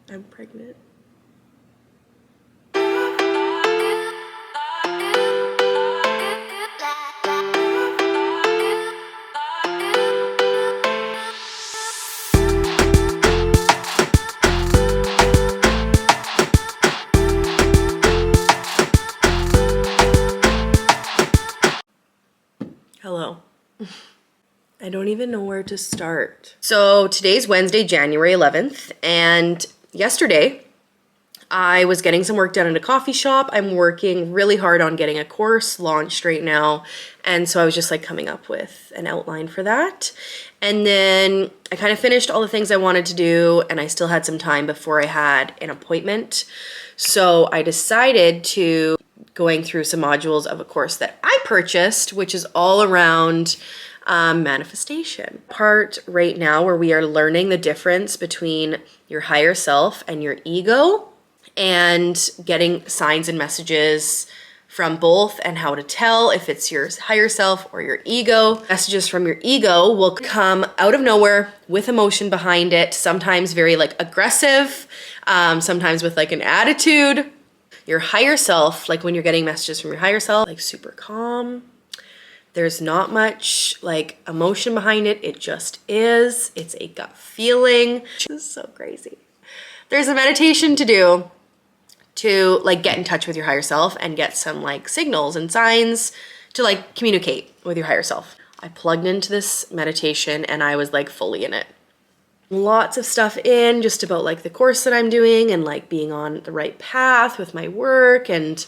I'm pregnant. Hello. I don't even know where to start. So today's Wednesday, January 11th, and yesterday I was getting some work done at a coffee shop. I'm working really hard on getting a course launched right now, and so I was just like coming up with an outline for that. And then I kind of finished all the things I wanted to do, and I still had some time before I had an appointment. So I decided to going through some modules of a course that I purchased, which is all around manifestation. Part right now where we are learning the difference between your higher self and your ego, and getting signs and messages from both, and how to tell if it's your higher self or your ego. Messages from your ego will come out of nowhere with emotion behind it, sometimes very like aggressive, sometimes with like an attitude. Your higher self, like when you're getting messages from your higher self, like super calm. There's not much like emotion behind it. It just is. It's a gut feeling. This is so crazy. There's a meditation to do to like get in touch with your higher self and get some like signals and signs to like communicate with your higher self. I plugged into this meditation and I was like fully in it. Lots of stuff in just about like the course that I'm doing and like being on the right path with my work, and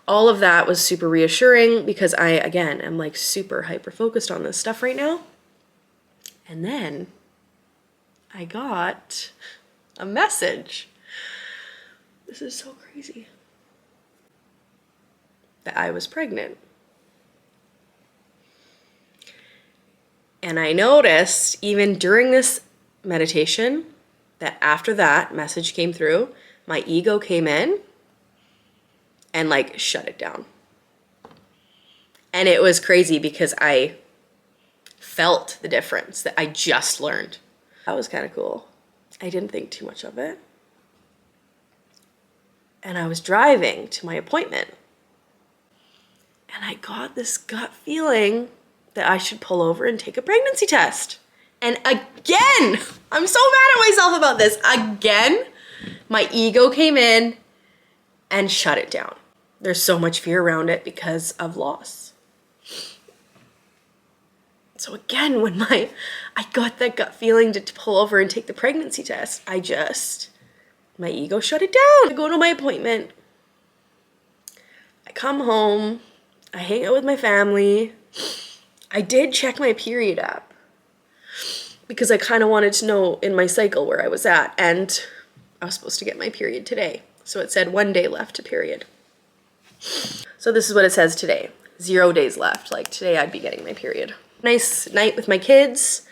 all of that was super reassuring because I, again, am like super hyper focused on this stuff right now. And then I got a message. This is so crazy. That I was pregnant. And I noticed even during this meditation that after that message came through, my ego came in and like shut it down. And it was crazy because I felt the difference that I just learned. That was kind of cool. I didn't think too much of it. And I was driving to my appointment. And I got this gut feeling that I should pull over and take a pregnancy test. And again, I'm so mad at myself about this. Again, my ego came in and shut it down. There's so much fear around it because of loss. So again, when I got that gut feeling to pull over and take the pregnancy test, my ego shut it down. I go to my appointment. I come home. I hang out with my family. I did check my period app because I kind of wanted to know in my cycle where I was at, and I was supposed to get my period today. So it said 1 day left to period. So this is what it says today. 0 days left. Like today I'd be getting my period. Nice night with my kids.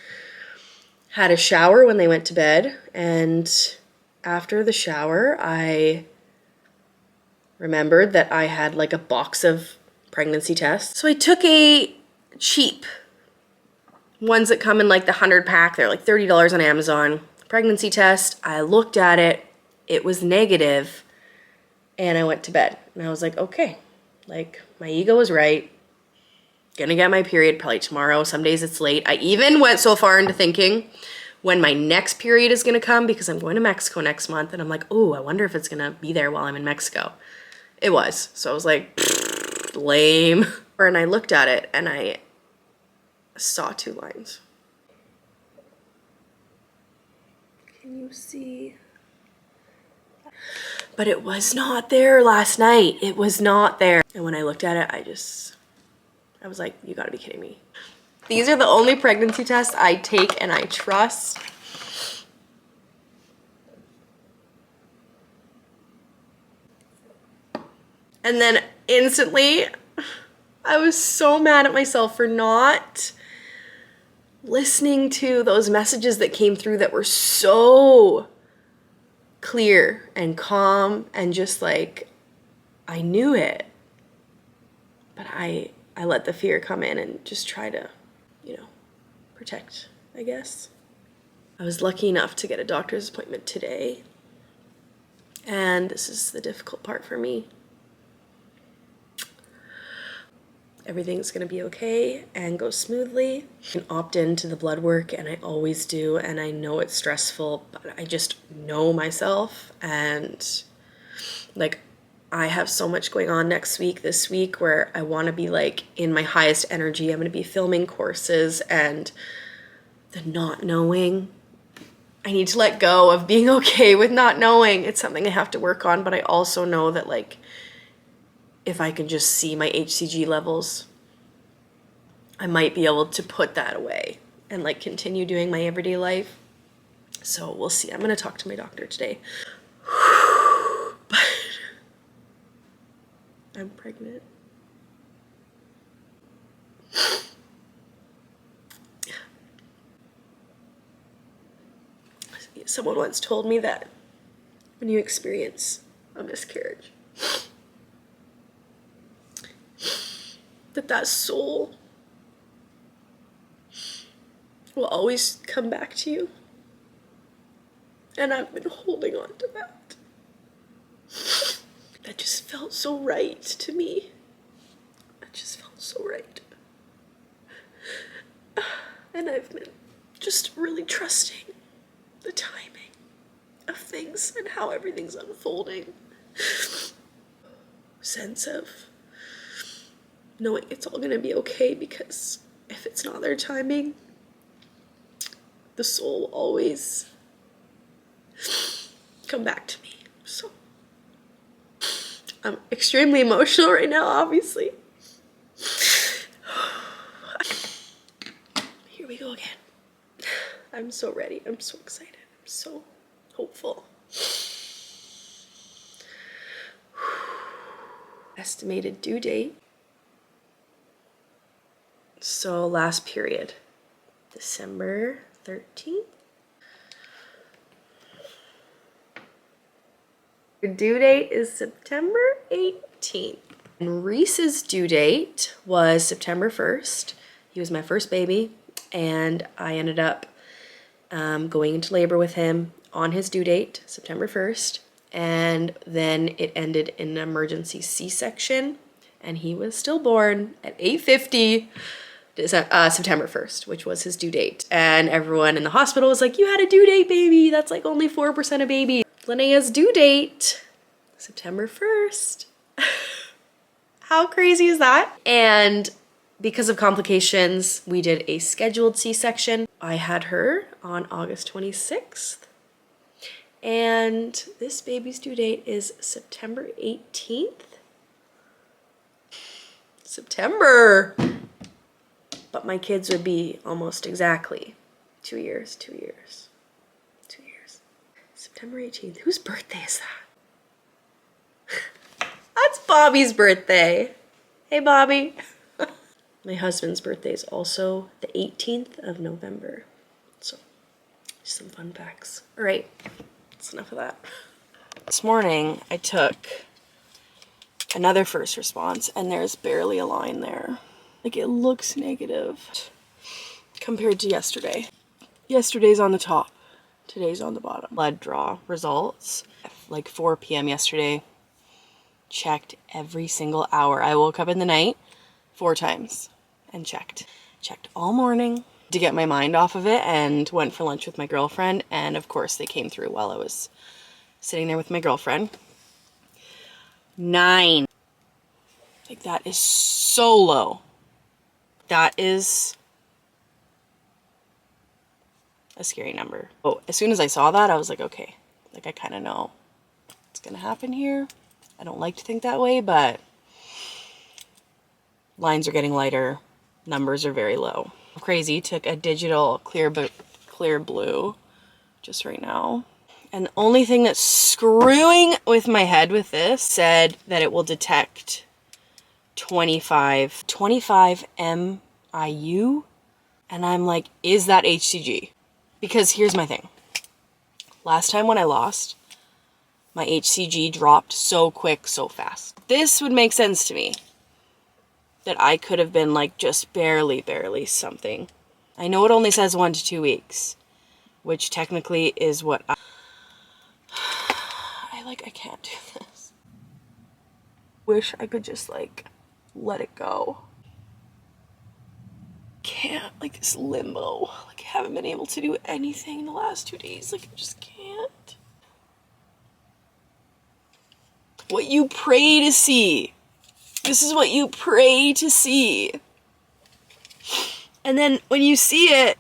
Had a shower when they went to bed, and after the shower I remembered that I had like a box of pregnancy tests. So I took a cheap ones that come in like the 100 pack. They're like $30 on Amazon. Pregnancy test. I looked at it. It was negative. And I went to bed. And I was like, okay. Like, my ego was right. Gonna get my period probably tomorrow. Some days it's late. I even went so far into thinking when my next period is gonna come, because I'm going to Mexico next month. And I'm like, oh, I wonder if it's gonna be there while I'm in Mexico. It was. So I was like, lame. And I looked at it and I saw 2 lines. Can you see? But it was not there last night. It was not there. And when I looked at it, I was like, you gotta be kidding me. These are the only pregnancy tests I take and I trust. And then instantly, I was so mad at myself for not listening to those messages that came through that were so clear and calm and just like, I knew it. But I let the fear come in and just try to, protect, I guess. I was lucky enough to get a doctor's appointment today And this is the difficult part for me. Everything's gonna be okay and go smoothly. I can opt into the blood work, and I always do, and I know it's stressful, but I just know myself, and like I have so much going on next week, this week, where I want to be like in my highest energy. I'm going to be filming courses, and the not knowing, I need to let go of being okay with not knowing. It's something I have to work on, but I also know that like if I can just see my HCG levels, I might be able to put that away and like continue doing my everyday life. So we'll see. I'm going to talk to my doctor today. But I'm pregnant. Someone once told me that when you experience a miscarriage, that soul will always come back to you. And I've been holding on to that. That just felt so right to me. That just felt so right. And I've been just really trusting the timing of things and how everything's unfolding. Sense of knowing it's all gonna be okay, because if it's not their timing, the soul will always come back to me. So I'm extremely emotional right now, obviously. Here we go again. I'm so ready. I'm so excited. I'm so hopeful. Estimated due date. So last period, December 13th. Your due date is September 18th. And Reese's due date was September 1st. He was my first baby, and I ended up going into labor with him on his due date, September 1st. And then it ended in an emergency C-section, and he was stillborn at 8:50 September 1st, which was his due date. And everyone in the hospital was like, you had a due date, baby. That's like only 4% of babies. Linnea's due date, September 1st. How crazy is that? And because of complications, we did a scheduled C-section. I had her on August 26th. And this baby's due date is September 18th. September! But my kids would be almost exactly 2 years, 2 years, 2 years. September 18th. Whose birthday is that? That's Bobby's birthday. Hey, Bobby. My husband's birthday is also the 18th of November. So, just some fun facts. All right, that's enough of that. This morning, I took another first response, and there's barely a line there. Like, it looks negative compared to yesterday. Yesterday's on the top, today's on the bottom. Blood draw results, like 4 p.m. yesterday. Checked every single hour. I woke up in the night 4 times and checked all morning to get my mind off of it, and went for lunch with my girlfriend, and of course they came through while I was sitting there with my girlfriend. 9. Like, that is so low. That is a scary number. Oh, as soon as I saw that, I was like, okay, like, I kind of know what's gonna happen here. I don't like to think that way, but lines are getting lighter. Numbers are very low. Crazy. Took a digital clear blue just right now. And the only thing that's screwing with my head with this said that it will detect 25 MIU. And I'm like, is that HCG? Because here's my thing. Last time when I lost, my HCG dropped so quick, so fast. This would make sense to me. That I could have been like just barely something. I know it only says 1 to 2 weeks, which technically is what I like I can't do this. Wish I could just like let it go. Can't, like this limbo. Like I haven't been able to do anything in the last 2 days. Like I just can't. What you pray to see. This is what you pray to see. And then when you see it,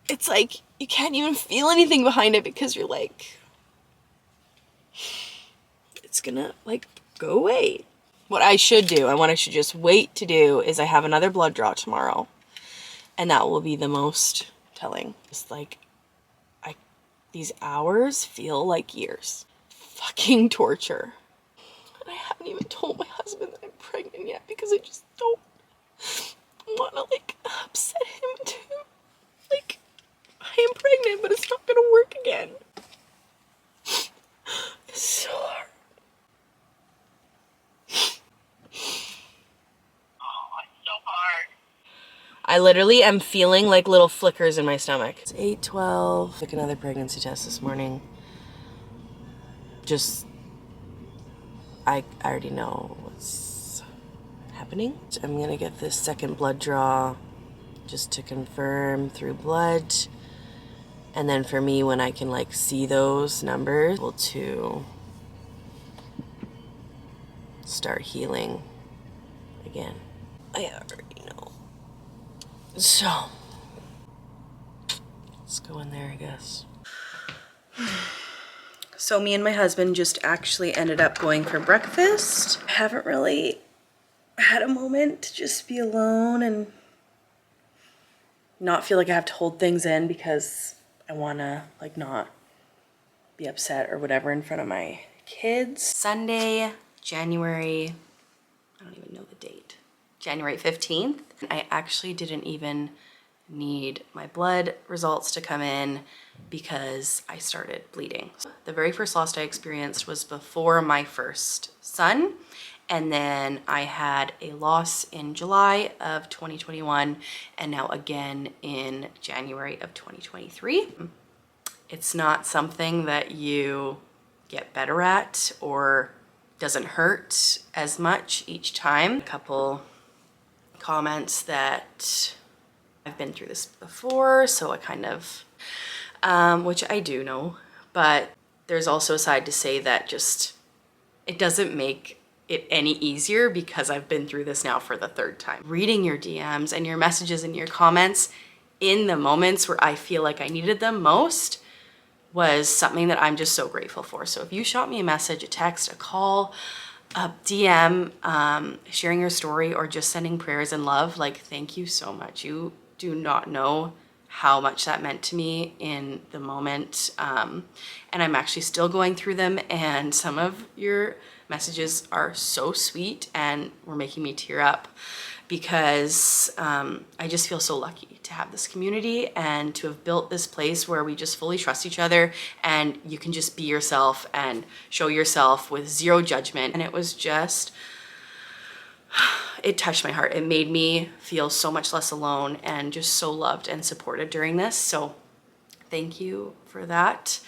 it's like you can't even feel anything behind it because you're like, it's gonna like go away. What I should do, and what I should just wait to do, is I have another blood draw tomorrow. And that will be the most telling. It's like, these hours feel like years. Fucking torture. And I haven't even told my husband that I'm pregnant yet because I just don't want to like upset him too. Like, I am pregnant, but it's not gonna work again. It's so hard. I literally am feeling like little flickers in my stomach. It's 8:12. Took another pregnancy test this morning. Just, I already know what's happening. I'm gonna get this second blood draw just to confirm through blood. And then for me, when I can like see those numbers, able to start healing again. I already know. So, let's go in there, I guess. So me and my husband just actually ended up going for breakfast. I haven't really had a moment to just be alone and not feel like I have to hold things in because I wanna like not be upset or whatever in front of my kids. Sunday, January, I don't even know the date. January 15th. I actually didn't even need my blood results to come in because I started bleeding. The very first loss I experienced was before my first son. And then I had a loss in July of 2021 and now again in January of 2023. It's not something that you get better at or doesn't hurt as much each time. A couple comments that I've been through this before, so I kind of, which I do know, but there's also a side to say that just, it doesn't make it any easier because I've been through this now for the third time. Reading your DMs and your messages and your comments in the moments where I feel like I needed them most was something that I'm just so grateful for. So if you shot me a message, a text, a call, a DM, sharing your story, or just sending prayers and love, like, thank you so much. You do not know how much that meant to me in the moment. And I'm actually still going through them, and some of your messages are so sweet and were making me tear up because I just feel so lucky to have this community and to have built this place where we just fully trust each other and you can just be yourself and show yourself with zero judgment. And it was just, it touched my heart. It made me feel so much less alone and just so loved and supported during this. So thank you for that.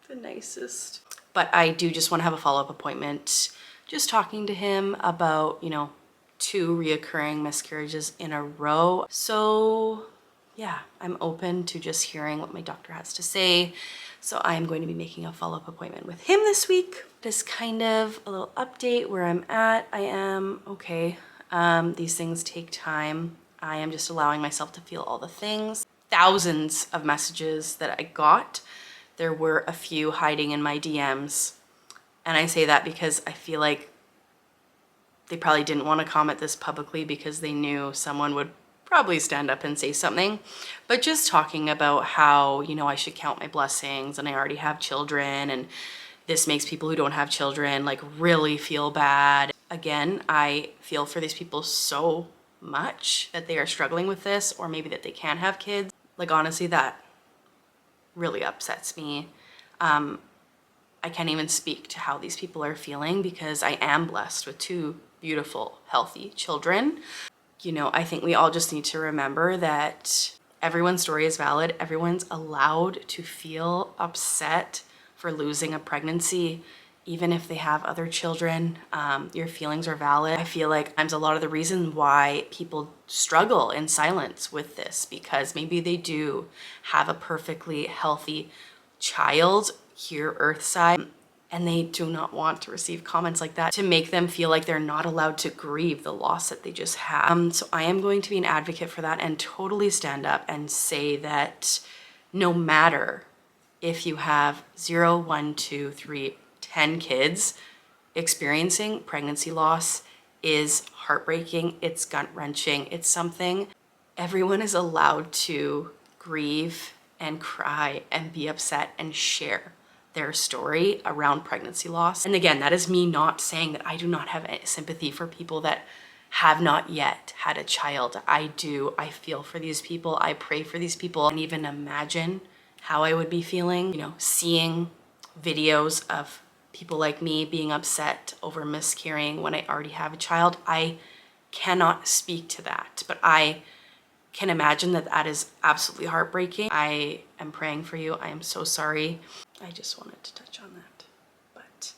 The nicest. But I do just want to have a follow-up appointment, just talking to him about, you know, 2 reoccurring miscarriages in a row. So yeah, I'm open to just hearing what my doctor has to say. So I'm going to be making a follow-up appointment with him this week. Just kind of a little update where I'm at. I am okay. These things take time. I am just allowing myself to feel all the things. Thousands of messages that I got. There were a few hiding in my DMs. And I say that because I feel like they probably didn't want to comment this publicly because they knew someone would probably stand up and say something. But just talking about how, you know, I should count my blessings and I already have children and this makes people who don't have children like really feel bad. Again, I feel for these people so much that they are struggling with this, or maybe that they can't have kids. Like honestly, that really upsets me. I can't even speak to how these people are feeling because I am blessed with 2 beautiful, healthy children. You know, I think we all just need to remember that everyone's story is valid. Everyone's allowed to feel upset for losing a pregnancy, even if they have other children. Your feelings are valid. I feel like sometimes a lot of the reason why people struggle in silence with this, because maybe they do have a perfectly healthy child here earthside, and they do not want to receive comments like that to make them feel like they're not allowed to grieve the loss that they just had. So I am going to be an advocate for that and totally stand up and say that no matter if you have 0, 1, 2, 3, 10 kids, experiencing pregnancy loss is heartbreaking, it's gut-wrenching, it's something everyone is allowed to grieve and cry and be upset and share their story around pregnancy loss. And again, that is me not saying that I do not have sympathy for people that have not yet had a child. I do. I feel for these people. I pray for these people. And even imagine how I would be feeling, you know, seeing videos of people like me being upset over miscarrying when I already have a child. I cannot speak to that, but I can imagine that that is absolutely heartbreaking. I am praying for you. I am so sorry. I just wanted to touch on that. But